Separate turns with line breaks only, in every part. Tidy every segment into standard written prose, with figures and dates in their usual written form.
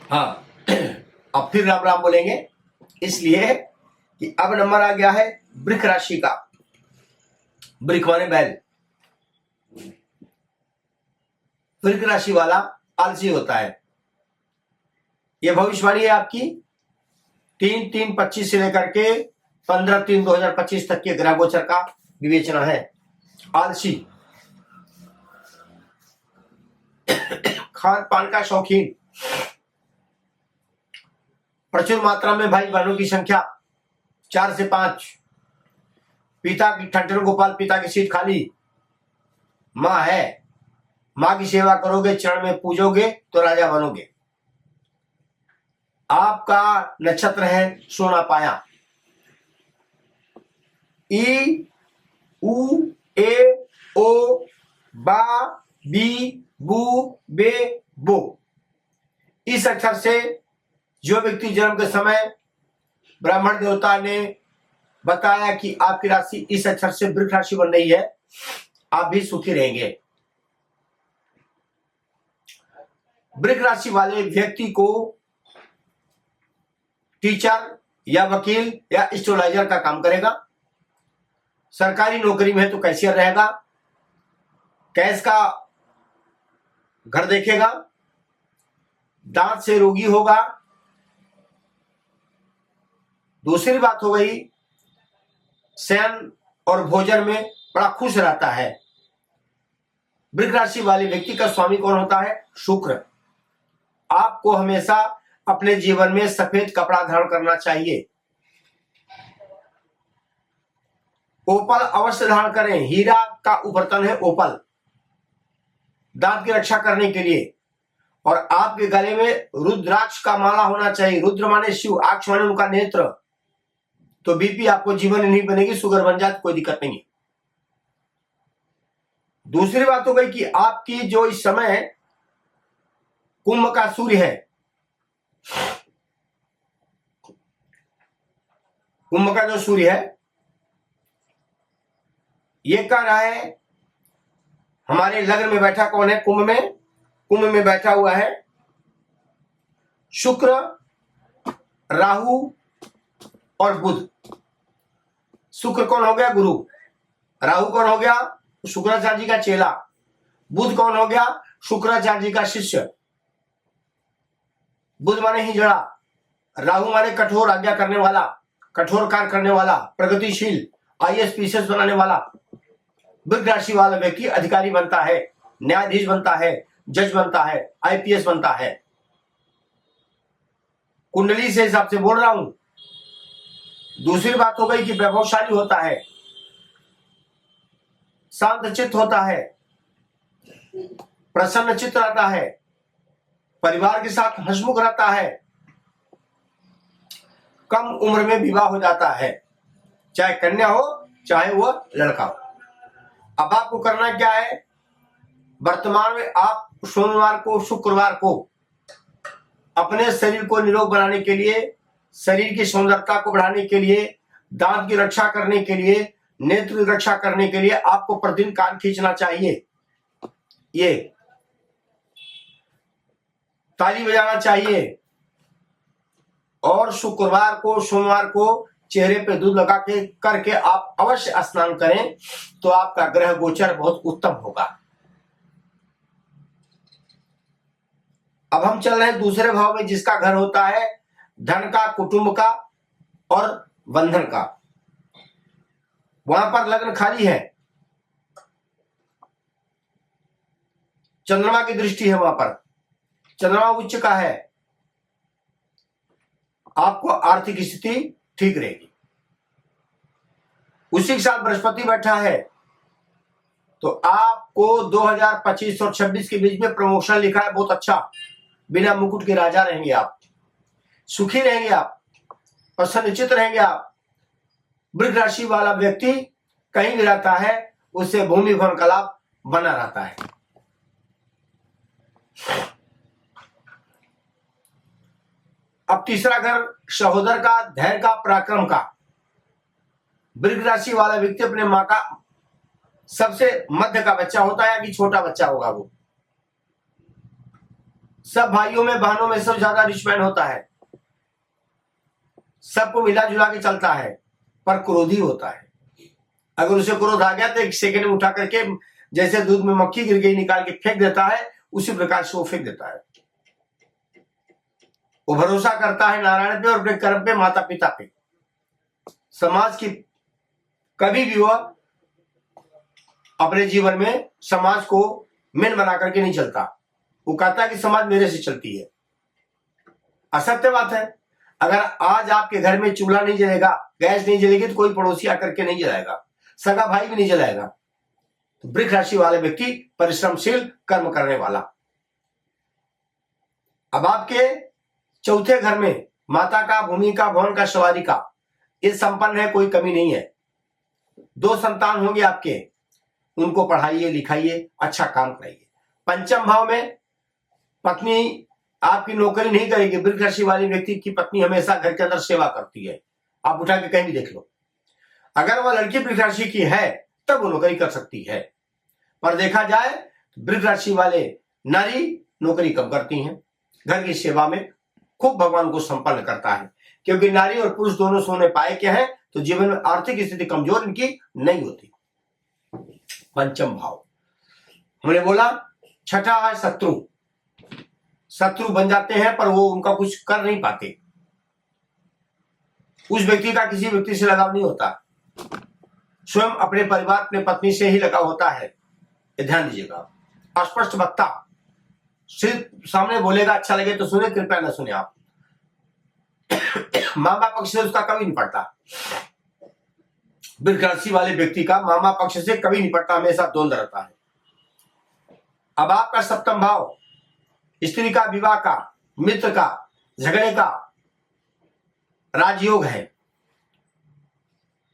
हाँ अब फिर राम राम बोलेंगे, इसलिए कि अब नंबर आ गया है वृक राशि का। वृक माने बैल। वृक राशि वाला आलसी होता है। यह भविष्यवाणी है आपकी 3/3/25 से लेकर के 15/3/2025 तक के ग्रह गोचर का विवेचना है। आलसी, खान पान का शौकीन, प्रचुर मात्रा में भाई बहनों की संख्या 4 से 5, पिता की ठंठन गोपाल, पिता की सीट खाली, माँ है, माँ की सेवा करोगे, चरण में पूजोगे तो राजा बनोगे। आपका नक्षत्र है सोना पाया। ई उ ए ओ बा बी बू बे बो। इस अक्षर से जो व्यक्ति जन्म के समय ब्राह्मण देवता ने बताया कि आपकी राशि इस अक्षर से वृक राशि बन रही है, आप भी सुखी रहेंगे। वृक राशि वाले व्यक्ति को टीचर या वकील या एस्ट्रोलॉजर का काम करेगा। सरकारी नौकरी में है तो कैशियर रहेगा, कैश का घर देखेगा, दांत से रोगी होगा। दूसरी बात हो गई, शयन और भोजन में बड़ा खुश रहता है। वृक राशि वाले व्यक्ति का स्वामी कौन होता है? शुक्र। आपको हमेशा अपने जीवन में सफेद कपड़ा धारण करना चाहिए। ओपल अवश्य धारण करें। हीरा का उपरतन है ओपल, दांत की रक्षा करने के लिए। और आपके गले में रुद्राक्ष का माला होना चाहिए। रुद्र माने शिव, अक्ष माने उनका नेत्र। तो बीपी आपको जीवन नहीं बनेगी, शुगर बन जाए तो कोई दिक्कत नहीं है। दूसरी बात हो गई कि आपकी जो इस समय कुंभ का सूर्य है, कुंभ का जो सूर्य है ये कह रहा है हमारे लग्न में बैठा कौन है? कुंभ में बैठा हुआ है शुक्र, राहु और बुध। शुक्र कौन हो गया? गुरु। राहु कौन हो गया? शुक्राचार्य जी का चेला। बुध कौन हो गया? शुक्राचार्य जी का शिष्य। बुध माने हिजड़ा, राहु माने कठोर आज्ञा करने वाला, कठोर कार्य करने वाला, प्रगतिशील, आईएएस पीसीएस बनाने वाला। वृक राशि वाला व्यक्ति अधिकारी बनता है, न्यायाधीश बनता है, जज बनता है, आईपीएस बनता है। कुंडली से हिसाब से बोल रहा हूं। दूसरी बात हो गई कि वैभवशाली होता है, शांत चित्त होता है, प्रसन्न चित्त रहता है, परिवार के साथ हंसमुख रहता है, कम उम्र में विवाह हो जाता है, चाहे कन्या हो चाहे वह लड़का हो। अब आपको करना क्या है? वर्तमान में आप सोमवार को, शुक्रवार को अपने शरीर को निरोग बनाने के लिए, शरीर की सौंदर्यता को बढ़ाने के लिए, दांत की रक्षा करने के लिए, नेत्र की रक्षा करने के लिए आपको प्रतिदिन कान खींचना चाहिए, ये ताली बजाना चाहिए। और शुक्रवार को, सोमवार को चेहरे पे दूध लगा के करके आप अवश्य स्नान करें, तो आपका ग्रह गोचर बहुत उत्तम होगा। अब हम चल रहे हैं दूसरे भाव में, जिसका घर होता है धन का, कुटुंब का और बंधन का। वहां पर लग्न खाली है, चंद्रमा की दृष्टि है वहां पर, चंद्रमा उच्च का है। आपको आर्थिक स्थिति ठीक रहेगी। उसी के साथ बृहस्पति बैठा है, तो आपको 2025 और 26 के बीच में प्रमोशन लिखा है, बहुत अच्छा। बिना मुकुट के राजा रहेंगे आप, सुखी रहेंगे आप, प्रसन्नचित रहेंगे आप। वृक राशि वाला व्यक्ति कहीं भी रहता है उससे भूमि भवन का लाभ बना रहता है। अब तीसरा घर सहोदर का, धैर्य का, पराक्रम का। वृक राशि वाला व्यक्ति अपने मां का सबसे मध्य का बच्चा होता है कि छोटा बच्चा होगा वो, सब भाइयों में बहनों में सब ज्यादा रिच मैन होता है, सबको मिला जुला के चलता है, पर क्रोधी होता है। अगर उसे क्रोध आ गया तो एक सेकंड में उठा करके जैसे दूध में मक्खी गिर गई निकाल के फेंक देता है, उसी प्रकार से वो फेंक देता है। वो भरोसा करता है नारायण पे और अपने कर्म पे, माता पिता पे। समाज की कभी भी वह अपने जीवन में समाज को मेन बना करके नहीं चलता। वो कहता है कि समाज मेरे से चलती है। असत्य बात है। अगर आज आपके घर में चूल्हा नहीं जलेगा, गैस नहीं जलेगी, तो कोई पड़ोसी आकर के नहीं जलाएगा, सगा भाई भी नहीं जलाएगा। तो वृक्ष राशि वाले व्यक्ति परिश्रमशील, कर्म करने वाला। अब आपके चौथे घर में माता का, भूमि का, भवन का, सवारी का ये संपन्न है, कोई कमी नहीं है। 2 संतान होंगे आपके, उनको पढ़ाइए लिखाइए, अच्छा काम कराइए। पंचम भाव में पत्नी आपकी नौकरी नहीं करेगी। वृक्ष राशि वाले व्यक्ति की पत्नी हमेशा घर के अंदर सेवा करती है। आप उठा के कहीं भी देख लो। अगर वह लड़की वृक्ष राशि की है तब वो नौकरी कर सकती है, पर देखा जाए वृक्ष राशि वाले नारी नौकरी कम करती हैं, घर की सेवा में खूब भगवान को संपन्न करता है। क्योंकि नारी और पुरुष दोनों सोने पाए के हैं, तो जीवन में आर्थिक स्थिति कमजोर इनकी नहीं होती। पंचम भाव हमने बोला। छठा है शत्रु। शत्रु बन जाते हैं पर वो उनका कुछ कर नहीं पाते। उस व्यक्ति का किसी व्यक्ति से लगाव नहीं होता, स्वयं अपने परिवार, अपने पत्नी से ही लगाव होता है। ये ध्यान दीजिएगा। अस्पष्ट वक्ता, सिर्फ सामने बोलेगा, अच्छा लगे तो सुने, कृपया न सुने आप। माँ बाप पक्ष से उसका कभी नहीं पड़ता। वृक्ष राशि वाले व्यक्ति का मामा पक्ष से कभी नहीं पड़ता, हमेशा द्वंद्व रहता है। अब आपका सप्तम भाव स्त्री का, विवाह का, मित्र का, झगड़े का राजयोग है,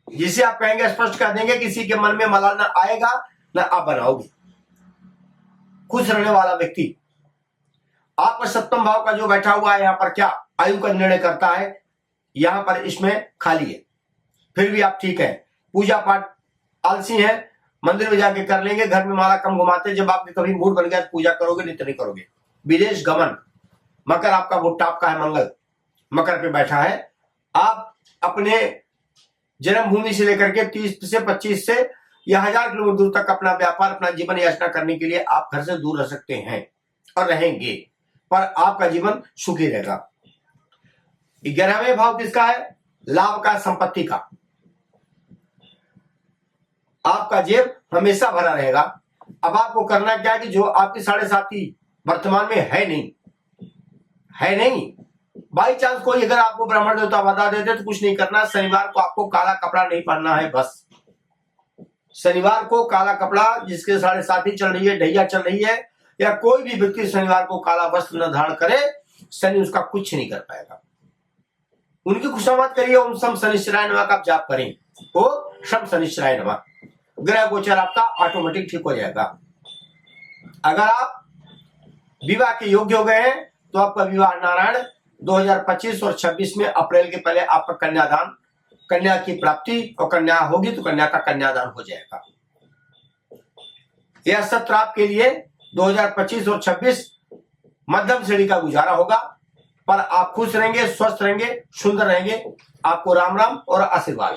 जिसे आप कहेंगे, स्पष्ट कर देंगे, किसी के मन में मलाल न आएगा न आप बनाओगे। खुश रहने वाला व्यक्ति। आपका सप्तम भाव का जो बैठा हुआ है यहाँ पर, क्या आयु का निर्णय करता है, यहां पर इसमें खाली है, फिर भी आप ठीक है। पूजा पाठ आलसी है, मंदिर में जाके कर लेंगे, घर में माला कम घुमाते। जब आपके कभी मूड बन गया तो पूजा करोगे, नहीं तो नहीं करोगे। विदेश गमन। मकर आपका वो टाप का है, मंगल मकर पे बैठा है। आप अपने जन्मभूमि से लेकर के 30 से 25 से या 1000 किलोमीटर दूर तक अपना व्यापार, अपना जीवन याचना करने के लिए आप घर से दूर रह सकते हैं और रहेंगे, पर आपका जीवन सुखी रहेगा। 11वें भाव किसका है? लाभ का, संपत्ति का। आपका जेब हमेशा भरा रहेगा। अब आपको करना क्या है कि जो आपके 7.5 वर्तमान में है नहीं, बाई चांस कोई अगर आपको ब्राह्मण देवता बता देते तो कुछ नहीं करना। शनिवार को आपको काला कपड़ा नहीं पहनना है, बस। शनिवार को काला कपड़ा, जिसके 7.5 चल रही है, ढैया चल रही है, या कोई भी व्यक्ति शनिवार को काला वस्त्र न धारण करे, शनि उसका कुछ नहीं कर पाएगा। उनकी खुशामद करिए। ओम शम शनिश्चराय नमः का आप जाप करें। ओ शम शनिश्चराय नमः। ग्रह गोचर आपका ऑटोमेटिक ठीक हो जाएगा। अगर आप विवाह के योग्य हो गए हैं तो आपका विवाह नारायण 2025 और 26 में अप्रैल के पहले आपका कन्यादान, कन्या की प्राप्ति, और कन्या होगी तो कन्या का कन्यादान हो जाएगा। यह सत्र आपके लिए 2025 और 26 मध्यम श्रेणी का गुजारा होगा, पर आप खुश रहेंगे, स्वस्थ रहेंगे, सुंदर रहेंगे। आपको राम राम और आशीर्वाद।